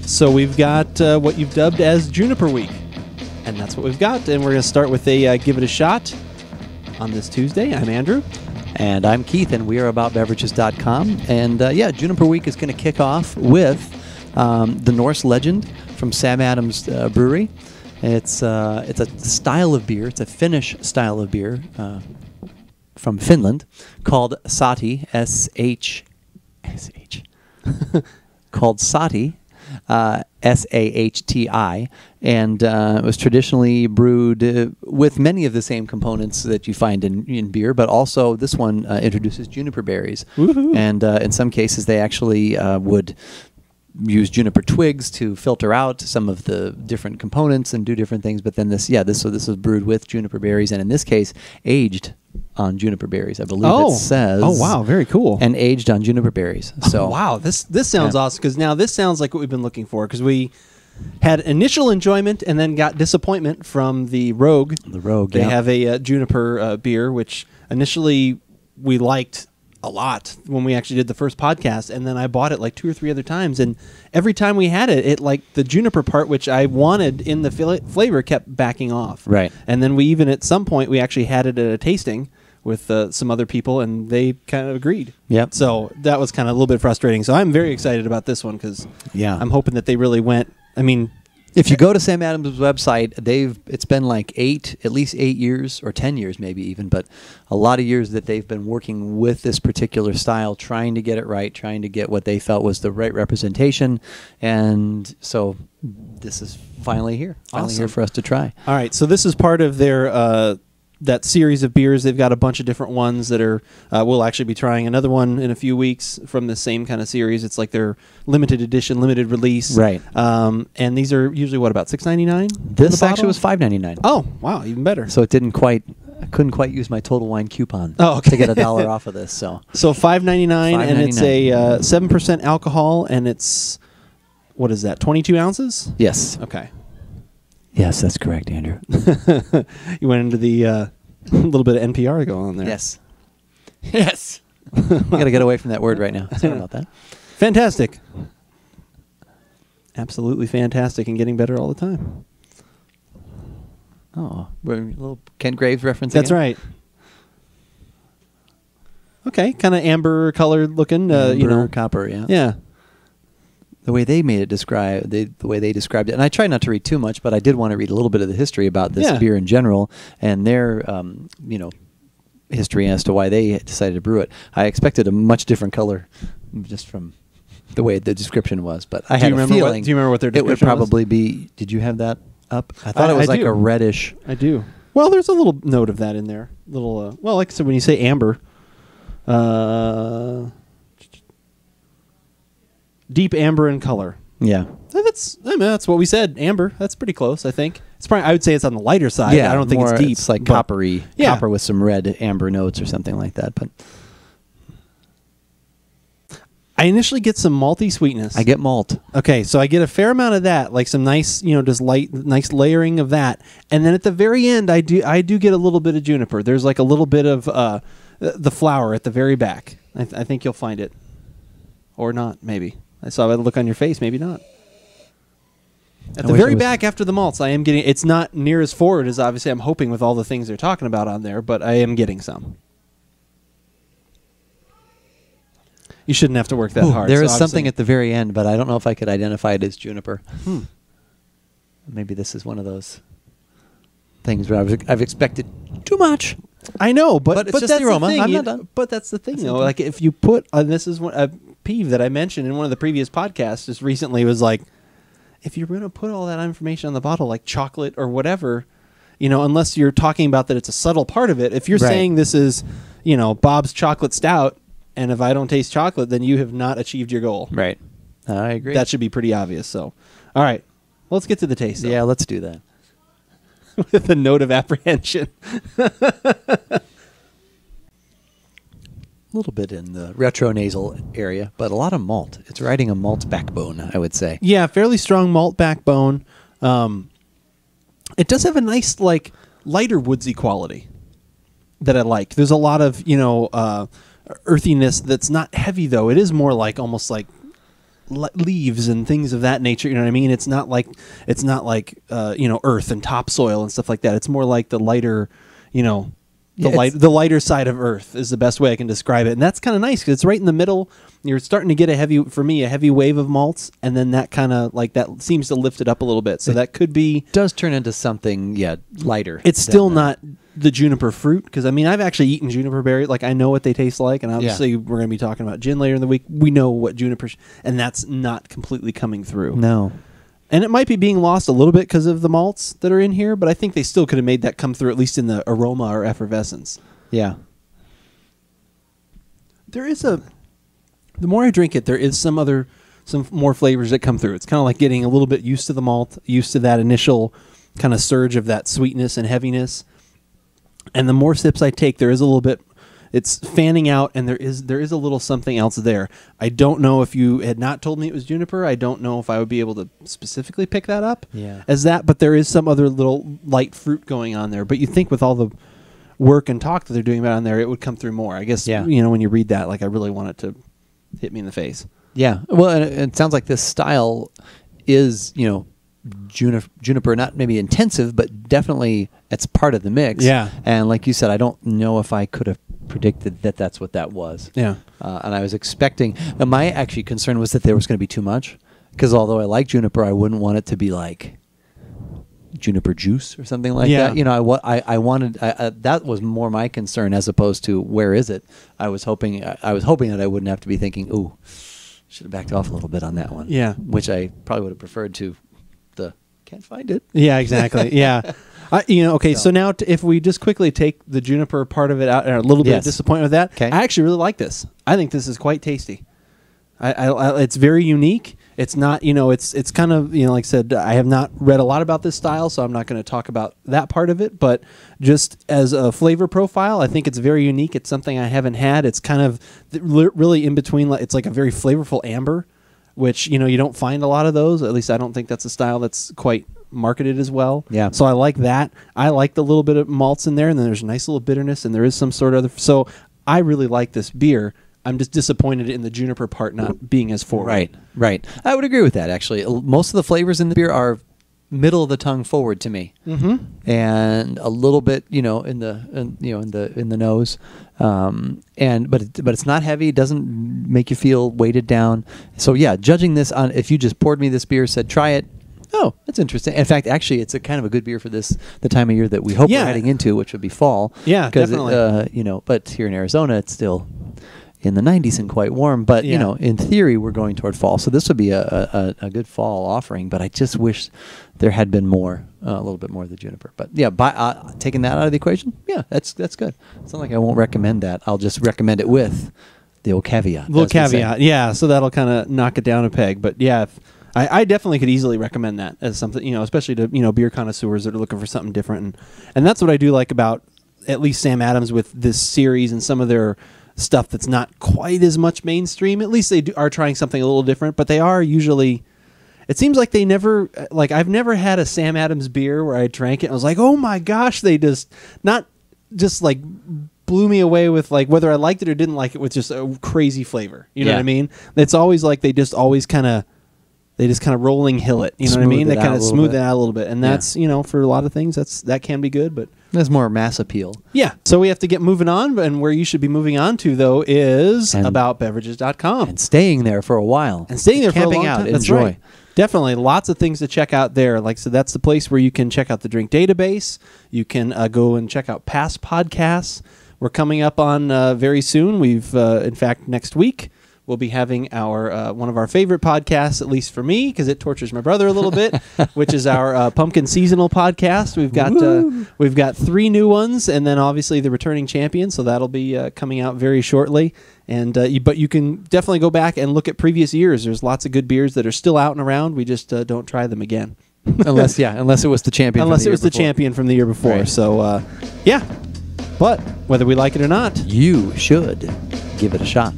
So we've got what you've dubbed as Juniper Week. And that's what we've got. And we're going to start with a Give It a Shot on this Tuesday. I'm Andrew. And I'm Keith, and we are AboutBeverages.com. And Juniper Week is going to kick off with the Norse legend from Sam Adams Brewery. It's a style of beer. It's a Finnish style of beer from Finland called Sahti, S-H, called Sahti, S-A-H-T-I, and it was traditionally brewed with many of the same components that you find in beer, but also this one introduces juniper berries. Woohoo. And in some cases they actually would use juniper twigs to filter out some of the different components and do different things. But then this is brewed with juniper berries, and in this case, aged on juniper berries. I believe it says. Oh wow, very cool. And aged on juniper berries. So wow, this sounds awesome, because now this sounds like what we've been looking for, because we had initial enjoyment and then got disappointment from the Rogue. The Rogue. They have a juniper beer, which initially we liked a lot when we actually did the first podcast, and then I bought it like 2 or 3 other times, and every time we had it like the juniper part, which I wanted in the flavor, kept backing off. Right. And then we even at some point we actually had it at a tasting with some other people, and they kind of agreed. Yep. So that was kind of a little bit frustrating. So I'm very excited about this one, because I'm hoping that they really went. I mean, if you go to Sam Adams' website, it's been like at least 8 years, or 10 years maybe even, but a lot of years that they've been working with this particular style, trying to get it right, trying to get what they felt was the right representation, and so this is finally here for us to try. All right, so this is part of their that series of beers. They've got a bunch of different ones that are, we'll actually be trying another one in a few weeks from the same kind of series. It's like their limited edition, limited release. Right. And these are usually, what, about $6.99? This actually was $5.99. Oh, wow, even better. So it I couldn't quite use my Total Wine coupon to get $1 off of this. So $5.99, and it's a 7% alcohol, and it's, what is that, 22 ounces? Yes. Okay. Yes, that's correct, Andrew. You went into the little bit of NPR going on there. Yes. Yes. I got to get away from that word right now. Sorry about that. Fantastic. Absolutely fantastic, and getting better all the time. Oh, we're a little Ken Graves reference That's again? right. Okay, kind of amber colored looking. Copper, yeah. Yeah. The way they made it the way they described it, and I tried not to read too much, but I did want to read a little bit of the history about this beer in general, and their, history as to why they decided to brew it. I expected a much different color, just from the way the description was, but I had a feeling. Do you remember what their description it would probably be? Did you have that up? I thought it was like a reddish. I do. Well, there's a little note of that in there. Little. Well, like I said, when you say amber. Deep amber in color. Yeah, that's what we said. Amber. That's pretty close, I think. It's probably. I would say it's on the lighter side. Yeah, I don't think it's deep. It's like coppery, copper with some red amber notes or something like that. But I initially get some malty sweetness. I get malt. Okay, so I get a fair amount of that, like some nice, just nice layering of that, and then at the very end, I do get a little bit of juniper. There's like a little bit of the flower at the very back. I think you'll find it, or not, maybe. I saw that look on your face. Maybe not. At the very back after the malts, I am getting. It's not near as forward as obviously I'm hoping with all the things they're talking about on there, but I am getting some. You shouldn't have to work that hard. There is something at the very end, but I don't know if I could identify it as juniper. Maybe this is one of those things where I've expected too much. I know, but it's just the aroma. I'm not done. But that's the thing, though. Like if you put, and this is a peeve that I mentioned in one of the previous podcasts just recently, was like, if you're going to put all that information on the bottle, like chocolate or whatever, unless you're talking about that it's a subtle part of it. If you're saying this is, Bob's chocolate stout, and if I don't taste chocolate, then you have not achieved your goal. Right. I agree. That should be pretty obvious. So, all right, let's get to the taste. Yeah, let's do that. With a note of apprehension. A little bit in the retronasal area, but a lot of malt. It's riding a malt backbone, I would say. Yeah, fairly strong malt backbone. It does have a nice, like, lighter woodsy quality that I like. There's a lot of, earthiness that's not heavy, though. It is more like almost like leaves and things of that nature. You know what I mean? It's not like earth and topsoil and stuff like that. It's more like the lighter, the lighter side of earth is the best way I can describe it. And that's kind of nice because it's right in the middle. You're starting to get a heavy wave of malts, and then that kind of that seems to lift it up a little bit. So that could be does turn into something lighter. It's still not the juniper fruit, because I've actually eaten juniper berry. Like, I know what they taste like, and obviously we're going to be talking about gin later in the week. We know what juniper, and that's not completely coming through. No. And it might be being lost a little bit because of the malts that are in here, but I think they still could have made that come through, at least in the aroma or effervescence. Yeah. The more I drink it, there is some more flavors that come through. It's kind of like getting a little bit used to the malt, used to that initial kind of surge of that sweetness and heaviness. And the more sips I take, there is a little bit, it's fanning out, and there is a little something else there. I don't know if you had not told me it was juniper. I don't know if I would be able to specifically pick that up as that, but there is some other little light fruit going on there. But you think with all the work and talk that they're doing about on there, it would come through more. I guess, when you read that, like, I really want it to hit me in the face. Yeah. Well, and it sounds like this style is, juniper, not maybe intensive, but definitely it's part of the mix. Yeah. And like you said, I don't know if I could have predicted that that's what that was. Yeah. And I was expecting, my actually concern was that there was going to be too much, because although I like juniper, I wouldn't want it to be like juniper juice or something like that. I wanted that was more my concern, as opposed to where is it. I was hoping that I wouldn't have to be thinking, ooh, should have backed off a little bit on that one. Yeah. Which I probably would have preferred to the can't find it. Yeah, exactly. Yeah. So now if we just quickly take the juniper part of it out, and a little bit disappointed with that. Okay. I actually really like this. I think this is quite tasty. I it's very unique. It's not, it's kind of, like I said, I have not read a lot about this style, so I'm not going to talk about that part of it. But just as a flavor profile, I think it's very unique. It's something I haven't had. It's kind of really in between. It's like a very flavorful amber, which, you don't find a lot of those. At least I don't think that's a style that's quite marketed as well. Yeah. So I like that. I like the little bit of malts in there, and then there's a nice little bitterness, and there is some sort of other. So I really like this beer. I'm just disappointed in the juniper part not being as forward. Right. I would agree with that, actually. Most of the flavors in the beer are middle of the tongue forward to me, and a little bit, in the nose, but it's not heavy. It doesn't make you feel weighted down. So judging this on, if you just poured me this beer, said try it. Oh, that's interesting. In fact, actually, it's a kind of a good beer for the time of year that we hope we're heading into, which would be fall. Yeah, definitely. But here in Arizona, it's still in the 90s and quite warm, but in theory we're going toward fall, so this would be a good fall offering. But I just wish there had been more, a little bit more of the juniper. But taking that out of the equation, that's good. It's not like I won't recommend that. I'll just recommend it with the old caveat. So that'll kind of knock it down a peg. But I definitely could easily recommend that as something, especially to beer connoisseurs that are looking for something different, and that's what I do like about at least Sam Adams with this series and some of their stuff that's not quite as much mainstream. At least they are trying something a little different, but they are usually, it seems like they never, like, I've never had a Sam Adams beer where I drank it and I was like, oh my gosh, they not just like blew me away with, like, whether I liked it or didn't like it, with just a crazy flavor. You know what I mean? It's always like they just kind of rolling hill it. You know what I mean? They kind of smooth it out a little bit. And that's, for a lot of things, that can be good, but there's more mass appeal. Yeah. So we have to get moving on, and where you should be moving on to, though, is AboutBeverages.com. And staying there for a while. And staying there for a long out, time. enjoy. That's right. Definitely. Lots of things to check out there. Like, so that's the place where you can check out the drink database. You can go and check out past podcasts. We're coming up on very soon. We've, in fact, next week, we'll be having our one of our favorite podcasts, at least for me, because it tortures my brother a little bit, which is our pumpkin seasonal podcast. We've got 3 new ones, and then obviously the returning champion. So that'll be coming out very shortly. And but you can definitely go back and look at previous years. There's lots of good beers that are still out and around. We just don't try them again, unless it was the champion. Unless it was the champion from the year before. Right. So But whether we like it or not, you should give it a shot.